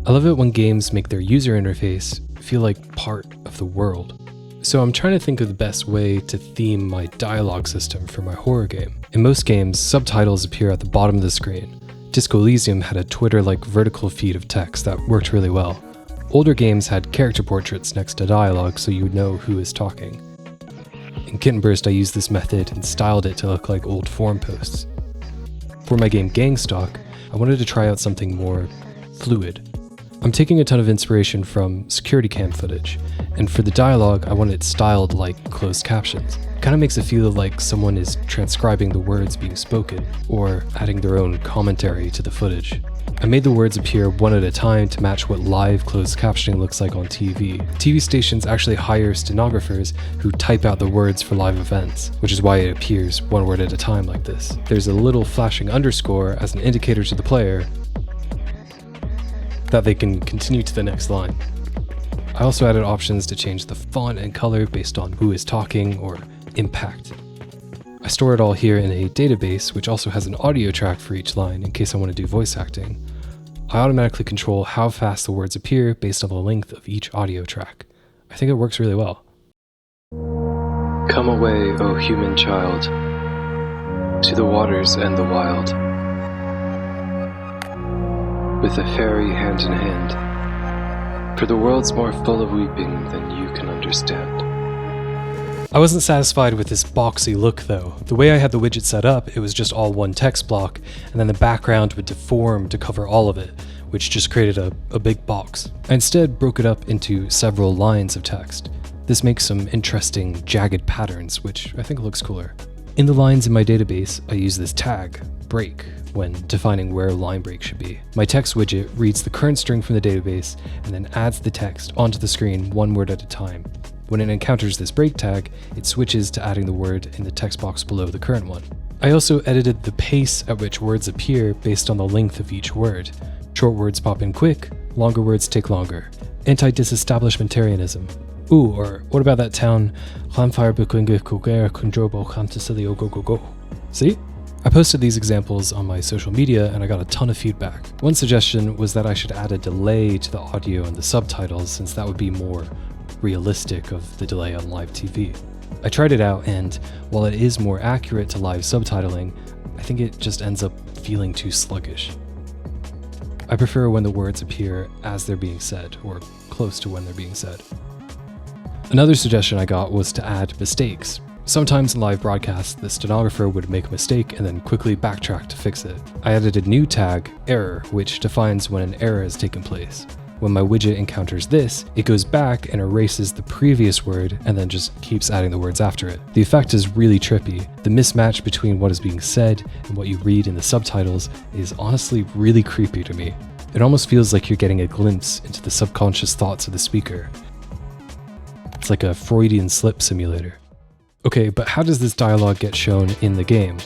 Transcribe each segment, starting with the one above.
I love it when games make their user interface feel like part of the world. So I'm trying to think of the best way to theme my dialogue system for my horror game. In most games, subtitles appear at the bottom of the screen. Disco Elysium had a Twitter-like vertical feed of text that worked really well. Older games had character portraits next to dialogue so you would know who is talking. In Kitten Burst, I used this method and styled it to look like old forum posts. For my game Gangstock, I wanted to try out something more fluid. I'm taking a ton of inspiration from security cam footage, and for the dialogue, I want it styled like closed captions. Kind of makes it feel like someone is transcribing the words being spoken, or adding their own commentary to the footage. I made the words appear one at a time to match what live closed captioning looks like on TV. TV stations actually hire stenographers who type out the words for live events, which is why it appears one word at a time like this. There's a little flashing underscore as an indicator to the player that they can continue to the next line. I also added options to change the font and color based on who is talking or impact. I store it all here in a database, which also has an audio track for each line in case I want to do voice acting. I automatically control how fast the words appear based on the length of each audio track. I think it works really well. Come away, O human child, to the waters and the wild, with a fairy hand in hand, for the world's more full of weeping than you can understand. I wasn't satisfied with this boxy look though. The way I had the widget set up, it was just all one text block, and then the background would deform to cover all of it, which just created a big box. I instead broke it up into several lines of text. This makes some interesting jagged patterns, which I think looks cooler. In the lines in my database, I use this tag, break, when defining where line break should be. My text widget reads the current string from the database and then adds the text onto the screen one word at a time. When it encounters this break tag, it switches to adding the word in the text box below the current one. I also edited the pace at which words appear based on the length of each word. Short words pop in quick, longer words take longer. Anti-disestablishmentarianism. Ooh, or what about that town? See? I posted these examples on my social media and I got a ton of feedback. One suggestion was that I should add a delay to the audio and the subtitles, since that would be more realistic of the delay on live TV. I tried it out, and while it is more accurate to live subtitling, I think it just ends up feeling too sluggish. I prefer when the words appear as they're being said, or close to when they're being said. Another suggestion I got was to add mistakes. Sometimes in live broadcasts, the stenographer would make a mistake and then quickly backtrack to fix it. I added a new tag, error, which defines when an error has taken place. When my widget encounters this, it goes back and erases the previous word and then just keeps adding the words after it. The effect is really trippy. The mismatch between what is being said and what you read in the subtitles is honestly really creepy to me. It almost feels like you're getting a glimpse into the subconscious thoughts of the speaker. It's like a Freudian slip simulator. Okay, but how does this dialogue get shown in the game?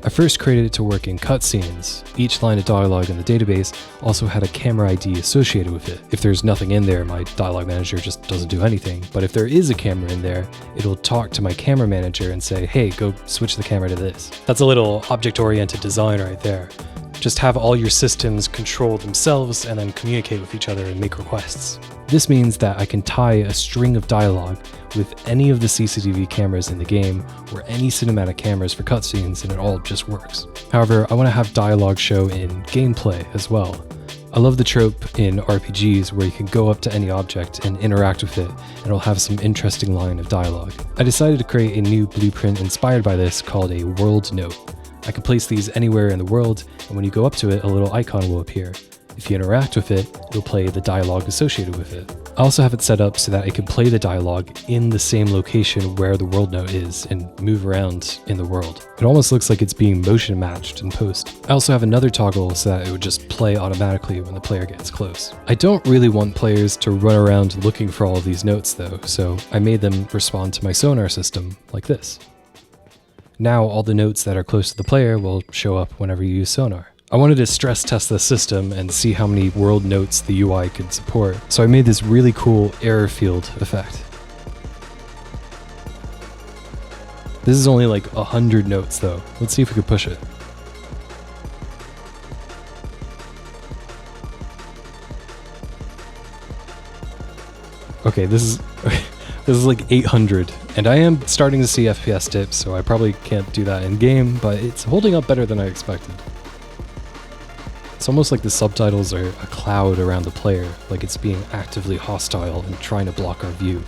I first created it to work in cutscenes. Each line of dialogue in the database also had a camera ID associated with it. If there's nothing in there, my dialogue manager just doesn't do anything. But if there is a camera in there, it'll talk to my camera manager and say, hey, go switch the camera to this. That's a little object-oriented design right there. Just have all your systems control themselves and then communicate with each other and make requests. This means that I can tie a string of dialogue with any of the CCTV cameras in the game or any cinematic cameras for cutscenes, and it all just works. However, I want to have dialogue show in gameplay as well. I love the trope in RPGs where you can go up to any object and interact with it, and it'll have some interesting line of dialogue. I decided to create a new blueprint inspired by this called a world note. I can place these anywhere in the world, and when you go up to it, a little icon will appear. If you interact with it, it'll play the dialogue associated with it. I also have it set up so that it can play the dialogue in the same location where the world note is and move around in the world. It almost looks like it's being motion matched in post. I also have another toggle so that it would just play automatically when the player gets close. I don't really want players to run around looking for all of these notes though, so I made them respond to my sonar system like this. Now all the notes that are close to the player will show up whenever you use sonar. I wanted to stress test the system and see how many world notes the UI could support, so I made this really cool error field effect. This is only like 100 notes though. Let's see if we can push it. Okay, this is this is like 800, and I am starting to see FPS dips, so I probably can't do that in game, but it's holding up better than I expected. It's almost like the subtitles are a cloud around the player, like it's being actively hostile and trying to block our view.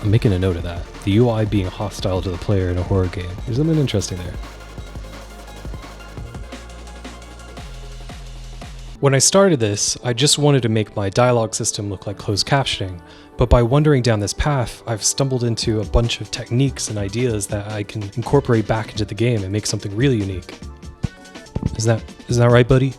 I'm making a note of that. The UI being hostile to the player in a horror game. There's something interesting there. When I started this, I just wanted to make my dialogue system look like closed captioning, but by wandering down this path, I've stumbled into a bunch of techniques and ideas that I can incorporate back into the game and make something really unique. Is that right, buddy?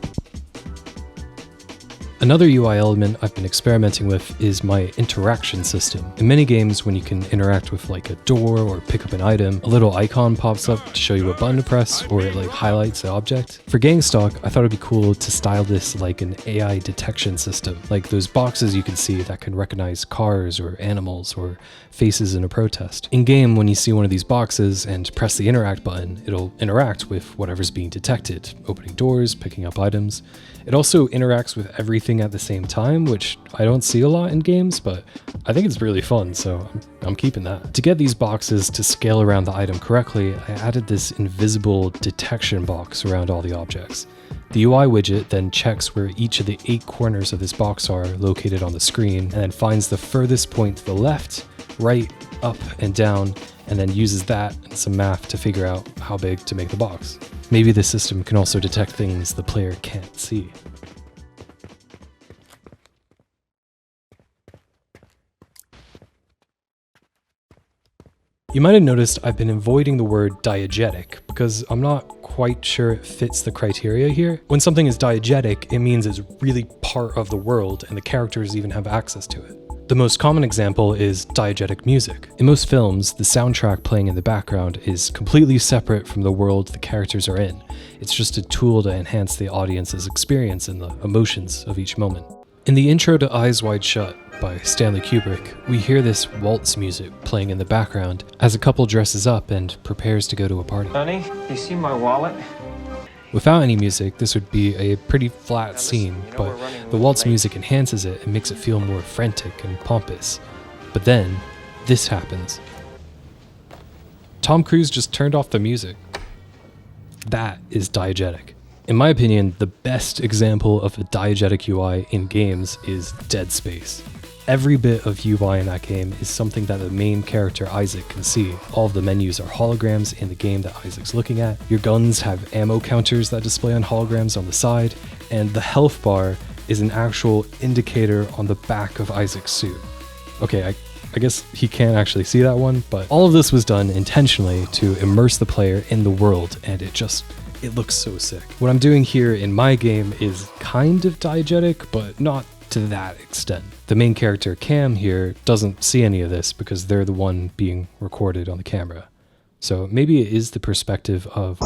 Another UI element I've been experimenting with is my interaction system. In many games, when you can interact with like a door or pick up an item, a little icon pops up to show you a button to press, or it like highlights the object. For Gangstock, I thought it'd be cool to style this like an AI detection system, like those boxes you can see that can recognize cars or animals or faces in a protest. In game, when you see one of these boxes and press the interact button, it'll interact with whatever's being detected, opening doors, picking up items. It also interacts with everything at the same time, which I don't see a lot in games, but I think it's really fun, so I'm keeping that. To get these boxes to scale around the item correctly, I added this invisible detection box around all the objects. The UI widget then checks where each of the 8 corners of this box are located on the screen, and then finds the furthest point to the left, right, up, and down, and then uses that and some math to figure out how big to make the box. Maybe the system can also detect things the player can't see. You might have noticed I've been avoiding the word diegetic because I'm not quite sure it fits the criteria here. When something is diegetic, it means it's really part of the world and the characters even have access to it. The most common example is diegetic music. In most films, the soundtrack playing in the background is completely separate from the world the characters are in. It's just a tool to enhance the audience's experience and the emotions of each moment. In the intro to Eyes Wide Shut by Stanley Kubrick, we hear this waltz music playing in the background as a couple dresses up and prepares to go to a party. Honey, you see my wallet? Without any music, this would be a pretty flat scene, but the waltz music enhances it and makes it feel more frantic and pompous. But then, this happens. Tom Cruise just turned off the music. That is diegetic. In my opinion, the best example of a diegetic UI in games is Dead Space. Every bit of UI in that game is something that the main character Isaac can see. All of the menus are holograms in the game that Isaac's looking at. Your guns have ammo counters that display on holograms on the side, and the health bar is an actual indicator on the back of Isaac's suit. Okay, I guess he can't actually see that one, but all of this was done intentionally to immerse the player in the world, and it looks so sick. What I'm doing here in my game is kind of diegetic, but not to that extent. The main character, Cam, here doesn't see any of this because they're the one being recorded on the camera. So maybe it is the perspective of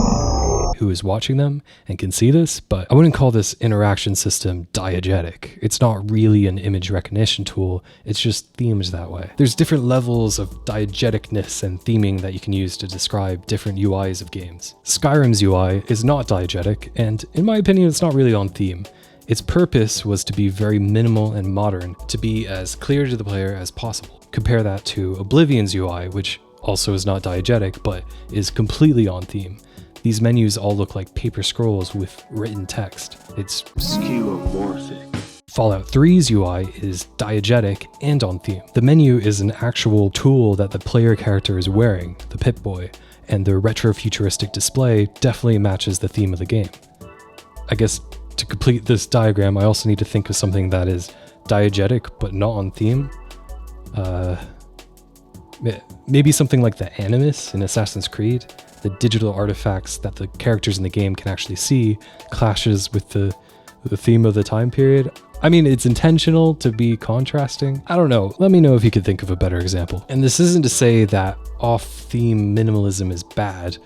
who is watching them and can see this, but I wouldn't call this interaction system diegetic. It's not really an image recognition tool, it's just themed that way. There's different levels of diegeticness and theming that you can use to describe different UIs of games. Skyrim's UI is not diegetic, and in my opinion, it's not really on theme. Its purpose was to be very minimal and modern, to be as clear to the player as possible. Compare that to Oblivion's UI, which also is not diegetic, but is completely on theme. These menus all look like paper scrolls with written text. It's skeuomorphic. Fallout 3's UI is diegetic and on theme. The menu is an actual tool that the player character is wearing, the Pip-Boy, and the retro-futuristic display definitely matches the theme of the game. I guess to complete this diagram, I also need to think of something that is diegetic but not on theme. Maybe something like the Animus in Assassin's Creed. The digital artifacts that the characters in the game can actually see clashes with the theme of the time period. I mean, it's intentional to be contrasting. I don't know. Let me know if you could think of a better example. And this isn't to say that off-theme minimalism is bad.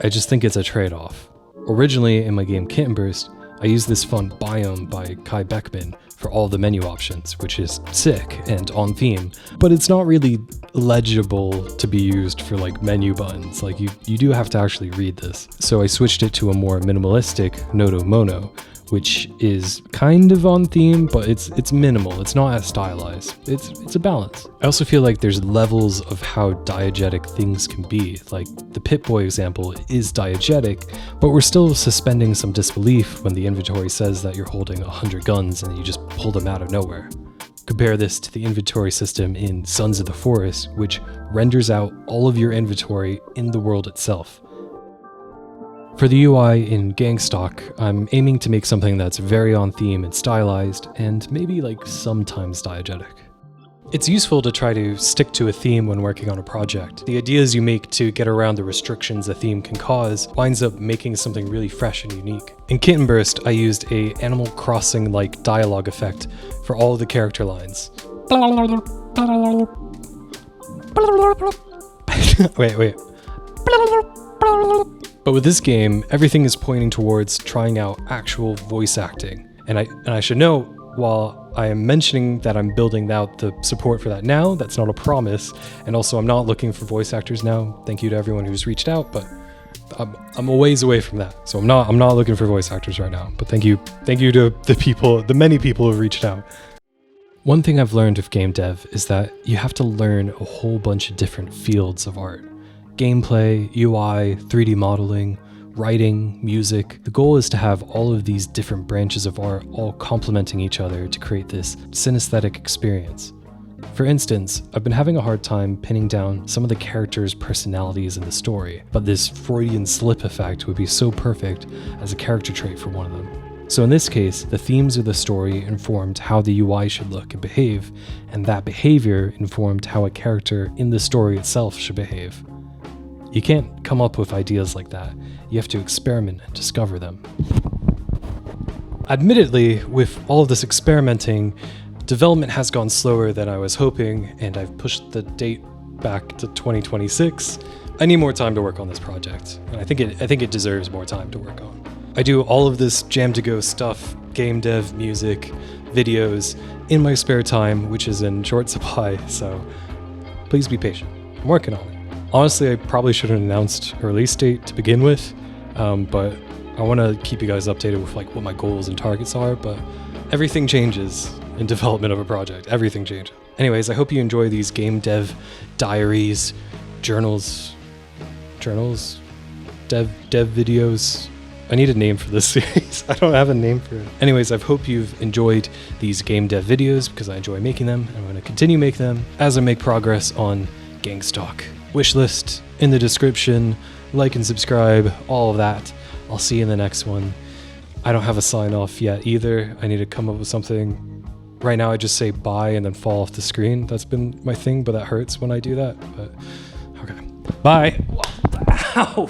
I just think it's a trade-off. Originally, in my game Kitten Burst, I used this fun biome by Kai Beckman for all the menu options, which is sick and on theme, but it's not really legible to be used for like menu buttons. Like you do have to actually read this. So I switched it to a more minimalistic Noto Mono, which is kind of on theme, but it's minimal. It's not as stylized. It's a balance. I also feel like there's levels of how diegetic things can be. Like the Pip-Boy example is diegetic, but we're still suspending some disbelief when the inventory says that you're holding 100 guns and you just pull them out of nowhere. Compare this to the inventory system in Sons of the Forest, which renders out all of your inventory in the world itself. For the UI in Gangstock, I'm aiming to make something that's very on theme and stylized, and maybe like sometimes diegetic. It's useful to try to stick to a theme when working on a project. The ideas you make to get around the restrictions a theme can cause winds up making something really fresh and unique. In Kitten Burst, I used a Animal Crossing-like dialogue effect for all of the character lines. Wait. But with this game, everything is pointing towards trying out actual voice acting. And I should note, while I am mentioning that I'm building out the support for that now, that's not a promise. And also I'm not looking for voice actors now. Thank you to everyone who's reached out, but I'm a ways away from that. So I'm not looking for voice actors right now, but thank you to the many people who've reached out. One thing I've learned of game dev is that you have to learn a whole bunch of different fields of art. Gameplay, UI, 3D modeling, writing, music. The goal is to have all of these different branches of art all complementing each other to create this synesthetic experience. For instance, I've been having a hard time pinning down some of the characters' personalities in the story, but this Freudian slip effect would be so perfect as a character trait for one of them. So in this case, the themes of the story informed how the UI should look and behave, and that behavior informed how a character in the story itself should behave. You can't come up with ideas like that. You have to experiment and discover them. Admittedly, with all of this experimenting, development has gone slower than I was hoping, and I've pushed the date back to 2026. I need more time to work on this project, and I think it deserves more time to work on. I do all of this jam-to-go stuff, game dev, music, videos, in my spare time, which is in short supply, so please be patient. I'm working on it. Honestly, I probably should have announced a release date to begin with, but I want to keep you guys updated with like what my goals and targets are, but everything changes in development of a project. Everything changes. Anyways, I hope you enjoy these game dev diaries, journals, dev videos. I need a name for this series. I don't have a name for it. Anyways, I hope you've enjoyed these game dev videos because I enjoy making them, and I'm going to continue making them as I make progress on Gangstock. Wishlist in the description, like and subscribe, all of that. I'll see you in the next one. I don't have a sign off yet either. I need to come up with something. Right now I just say bye and then fall off the screen. That's been my thing, but that hurts when I do that. But okay. Bye. Ow.